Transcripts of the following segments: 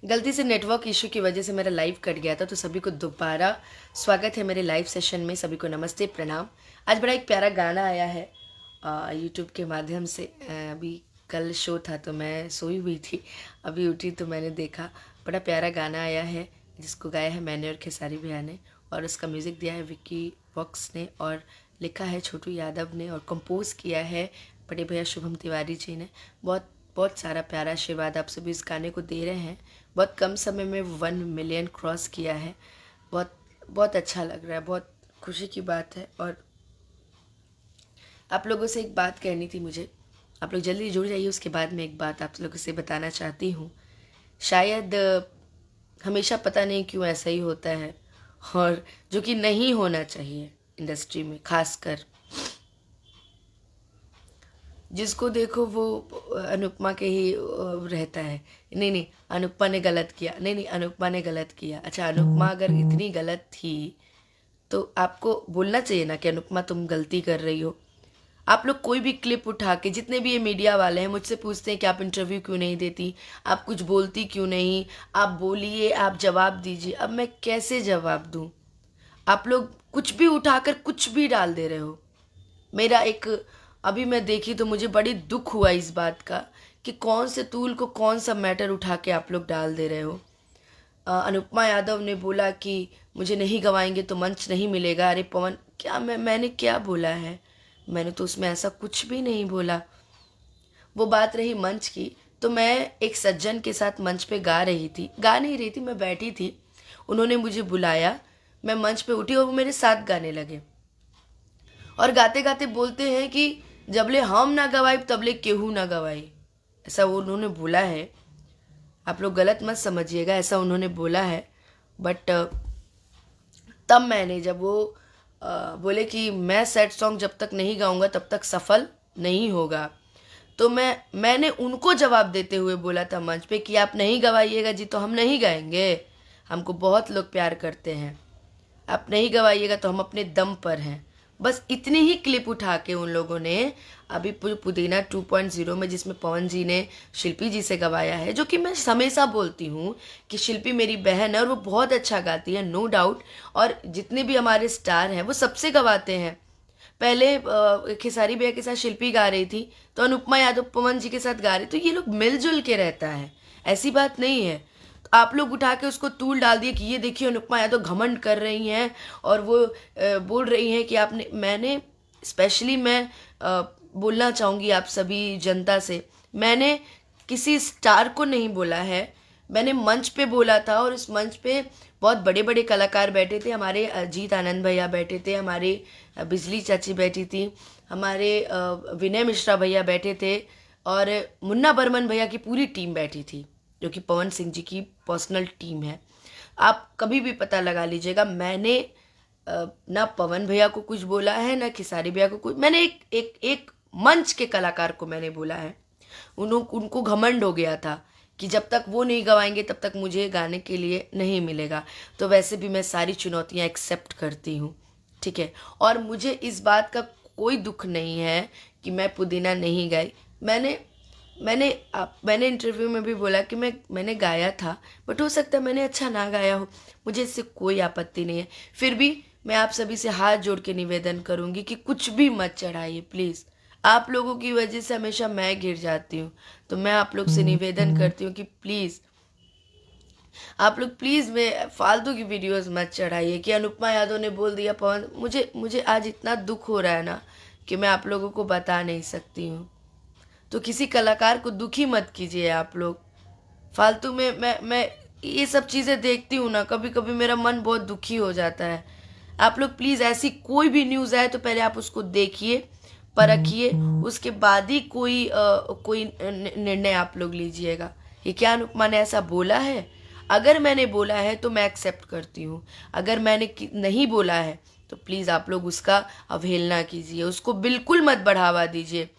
गलती से network issue की वजह से मेरा लाइव कट गया था, तो सभी को दोबारा स्वागत है मेरे लाइव सेशन में। सभी को नमस्ते, प्रणाम। आज बड़ा एक प्यारा गाना आया है यूट्यूब के माध्यम से। अभी कल शो था तो मैं सोई हुई थी, अभी उठी तो मैंने देखा। बड़ा प्यारा गाना आया है जिसको गाया है मैंने और खेसारी भैया ने, और उसका म्यूज़िक दिया है विक्की वॉक्स ने, और लिखा है छोटू यादव ने, और कंपोज किया है बड़े भैया शुभम तिवारी जी ने। बहुत बहुत सारा प्यारा आशीर्वाद आप सभी इस गाने को दे रहे हैं। बहुत कम समय में 1 मिलियन क्रॉस किया है। बहुत बहुत अच्छा लग रहा है, बहुत खुशी की बात है। और आप लोगों से एक बात कहनी थी मुझे, आप लोग जल्दी जुड़ जाइए। उसके बाद मैं एक बात आप लोगों से बताना चाहती हूँ। शायद हमेशा पता नहीं क्यों ऐसा ही होता है, और जो कि नहीं होना चाहिए इंडस्ट्री में। खासकर जिसको देखो वो अनुपमा के ही रहता है। नहीं नहीं, अनुपमा ने गलत किया, नहीं नहीं, अनुपमा ने गलत किया। अच्छा, अनुपमा अगर इतनी गलत थी तो आपको बोलना चाहिए ना कि अनुपमा तुम गलती कर रही हो। आप लोग कोई भी क्लिप उठा के, जितने भी ये मीडिया वाले हैं, मुझसे पूछते हैं कि आप इंटरव्यू क्यों नहीं देती, आप कुछ बोलती क्यों नहीं, आप बोलिए, आप जवाब दीजिए। अब मैं कैसे जवाब दूं? आप लोग कुछ भी उठाकर कुछ भी डाल दे रहे हो। मेरा एक, अभी मैं देखी तो मुझे बड़ी दुख हुआ इस बात का कि कौन से तूल को कौन सा मैटर उठा के आप लोग डाल दे रहे हो। अनुपमा यादव ने बोला कि मुझे नहीं गवाएंगे तो मंच नहीं मिलेगा। अरे पवन, क्या मैंने क्या बोला है? मैंने तो उसमें ऐसा कुछ भी नहीं बोला। वो बात रही मंच की, तो मैं एक सज्जन के साथ मंच पे गा नहीं रही थी, मैं बैठी थी। उन्होंने मुझे बुलाया, मैं मंच पे उठी और वो मेरे साथ गाने लगे। और गाते गाते बोलते हैं कि जबले हम ना गवाई तबले केहू ना गवाई। ऐसा वो उन्होंने बोला है। आप लोग गलत मत समझिएगा, ऐसा उन्होंने बोला है। बट तब मैंने, जब वो बोले कि मैं सैड सॉन्ग जब तक नहीं गाऊंगा तब तक सफल नहीं होगा, तो मैंने उनको जवाब देते हुए बोला था मंच पे कि आप नहीं गवाइएगा जी तो हम नहीं गाएंगे। हमको बहुत लोग प्यार करते हैं, आप नहीं गवाइएगा तो हम अपने दम पर हैं। बस इतनी ही क्लिप उठा के उन लोगों ने अभी पुदीना 2.0 में, जिसमें पवन जी ने शिल्पी जी से गवाया है, जो कि मैं हमेशा बोलती हूँ कि शिल्पी मेरी बहन है और वो बहुत अच्छा गाती है, नो डाउट। और जितने भी हमारे स्टार हैं वो सबसे गवाते हैं। पहले खेसारी भैया के साथ शिल्पी गा रही थी, तो अनुपमा यादव पवन जी के साथ गा रही, तो ये लोग मिलजुल के रहता है, ऐसी बात नहीं है। तो आप लोग उठा के उसको तूल डाल दिए कि ये देखिए अनुपमा यादव घमंड कर रही हैं, और वो बोल रही हैं कि आपने, मैंने स्पेशली मैं बोलना चाहूँगी आप सभी जनता से, मैंने किसी स्टार को नहीं बोला है। मैंने मंच पे बोला था, और इस मंच पे बहुत बड़े बड़े कलाकार बैठे थे। हमारे अजीत आनंद भैया बैठे थे, हमारे बिजली चाची बैठी थी, हमारे विनय मिश्रा भैया बैठे थे, और मुन्ना बर्मन भैया की पूरी टीम बैठी थी, जो कि पवन सिंह जी की पर्सनल टीम है। आप कभी भी पता लगा लीजिएगा, मैंने ना पवन भैया को कुछ बोला है, ना खेसारी भैया को कुछ। मैंने एक मंच के कलाकार को मैंने बोला है। उनको घमंड हो गया था कि जब तक वो नहीं गवाएंगे तब तक मुझे गाने के लिए नहीं मिलेगा। तो वैसे भी मैं सारी चुनौतियां एक्सेप्ट करती हूँ, ठीक है। और मुझे इस बात का कोई दुख नहीं है कि मैं पुदीना नहीं गाई। मैंने मैंने इंटरव्यू में भी बोला कि मैंने गाया था, बट हो सकता है मैंने अच्छा ना गाया हो, मुझे इससे कोई आपत्ति नहीं है। फिर भी मैं आप सभी से हाथ जोड़ के निवेदन करूंगी कि कुछ भी मत चढ़ाइए प्लीज़। आप लोगों की वजह से हमेशा मैं गिर जाती हूँ, तो मैं आप लोग से निवेदन करती हूँ कि प्लीज़, आप लोग प्लीज़ में फालतू की वीडियोस मत चढ़ाइए कि अनुपमा यादव ने बोल दिया पवन। मुझे मुझे आज इतना दुख हो रहा है ना कि मैं आप लोगों को बता नहीं सकती हूँ। तो किसी कलाकार को दुखी मत कीजिए आप लोग फालतू में। मैं ये सब चीज़ें देखती हूँ ना, कभी कभी मेरा मन बहुत दुखी हो जाता है। आप लोग प्लीज़, ऐसी कोई भी न्यूज़ आए तो पहले आप उसको देखिए, परखिए, उसके बाद ही कोई निर्णय आप लोग लीजिएगा। ये क्या अनुपमा ने ऐसा बोला है? अगर मैंने बोला है तो मैं एक्सेप्ट करती हूँ। अगर मैंने नहीं बोला है तो प्लीज़ आप लोग उसका अवहेलना कीजिए, उसको बिल्कुल मत बढ़ावा दीजिए।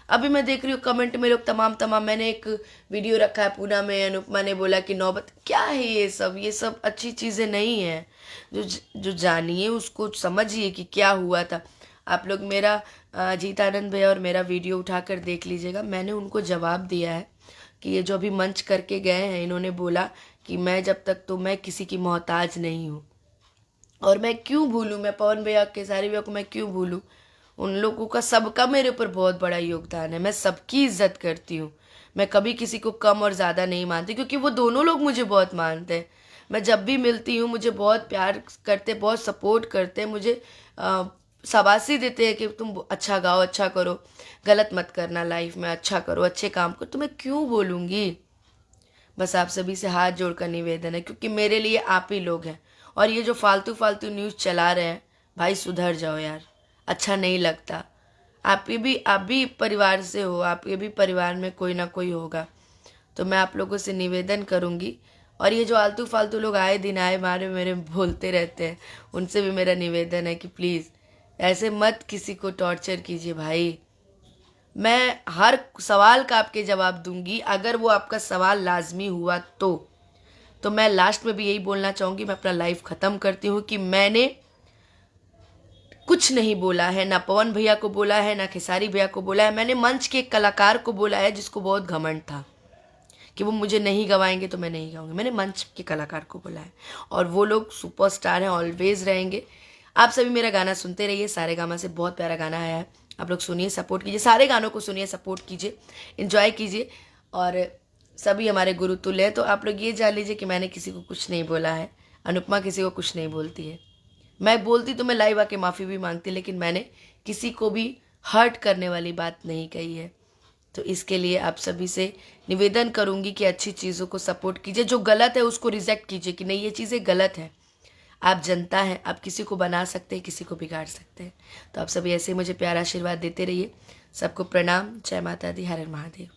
अभी मैं देख रही हूँ कमेंट में लोग तमाम, मैंने एक वीडियो रखा है पूना में, अनुपमा ने बोला कि नौबत। क्या है ये सब अच्छी चीज़ें नहीं है। जो जानिए उसको समझिए कि क्या हुआ था। आप लोग मेरा जीत आनंद भैया और मेरा वीडियो उठाकर देख लीजिएगा। मैंने उनको जवाब दिया है कि ये जो अभी मंच करके गए हैं, इन्होंने बोला कि मैं जब तक तो मैं किसी की मोहताज नहीं हूँ। और मैं क्यों भूलूँ, मैं पवन भैया खेसारी भैया को मैं क्यों भूलूँ। उन लोगों का सबका मेरे ऊपर बहुत बड़ा योगदान है। मैं सबकी इज्जत करती हूँ, मैं कभी किसी को कम और ज़्यादा नहीं मानती, क्योंकि वो दोनों लोग मुझे बहुत मानते हैं। मैं जब भी मिलती हूँ मुझे बहुत प्यार करते, बहुत सपोर्ट करते, मुझे शाबाशी देते हैं कि तुम अच्छा गाओ, अच्छा करो, गलत मत करना, लाइफ में अच्छा करो, अच्छे काम करो। तो मैं क्यों बोलूँगी। बस आप सभी से हाथ जोड़कर निवेदन है, क्योंकि मेरे लिए आप ही लोग हैं। और ये जो फालतू फालतू न्यूज़ चला रहे हैं, भाई सुधर जाओ यार, अच्छा नहीं लगता। आप भी परिवार से हो, आपके भी परिवार में कोई ना कोई होगा। तो मैं आप लोगों से निवेदन करूँगी, और ये जो आलतू फालतू लोग आए दिन आए मारे मेरे बोलते रहते हैं, उनसे भी मेरा निवेदन है कि प्लीज़ ऐसे मत किसी को टॉर्चर कीजिए भाई। मैं हर सवाल का आपके जवाब दूंगी, अगर वो आपका सवाल लाजमी हुआ तो मैं लास्ट में भी यही बोलना चाहूँगी, मैं अपना लाइफ ख़त्म करती हूँ कि मैंने कुछ नहीं बोला है, ना पवन भैया को बोला है, ना खेसारी भैया को बोला है। मैंने मंच के एक कलाकार को बोला है जिसको बहुत घमंड था कि वो मुझे नहीं गवाएंगे तो मैं नहीं गाऊंगी। मैंने मंच के कलाकार को बोला है, और वो लोग सुपरस्टार हैं, ऑलवेज रहेंगे। आप सभी मेरा गाना सुनते रहिए, सारेगामा से बहुत प्यारा गाना आया है, आप लोग सुनिए, सपोर्ट कीजिए, सारे गानों को सुनिए, सपोर्ट कीजिए, इन्जॉय कीजिए। और सभी हमारे गुरु तुल्य हैं। तो आप लोग ये जान लीजिए कि मैंने किसी को कुछ नहीं बोला है, अनुपमा किसी को कुछ नहीं बोलती है। मैं बोलती तो मैं लाइव आके माफ़ी भी मांगती, लेकिन मैंने किसी को भी हर्ट करने वाली बात नहीं कही है। तो इसके लिए आप सभी से निवेदन करूंगी कि अच्छी चीज़ों को सपोर्ट कीजिए, जो गलत है उसको रिजेक्ट कीजिए कि नहीं ये चीज़ें गलत है। आप जनता हैं, आप किसी को बना सकते हैं, किसी को बिगाड़ सकते हैं। तो आप सभी ऐसे मुझे प्यार आशीर्वाद देते रहिए। सबको प्रणाम, जय माता दी, हर हर महादेव।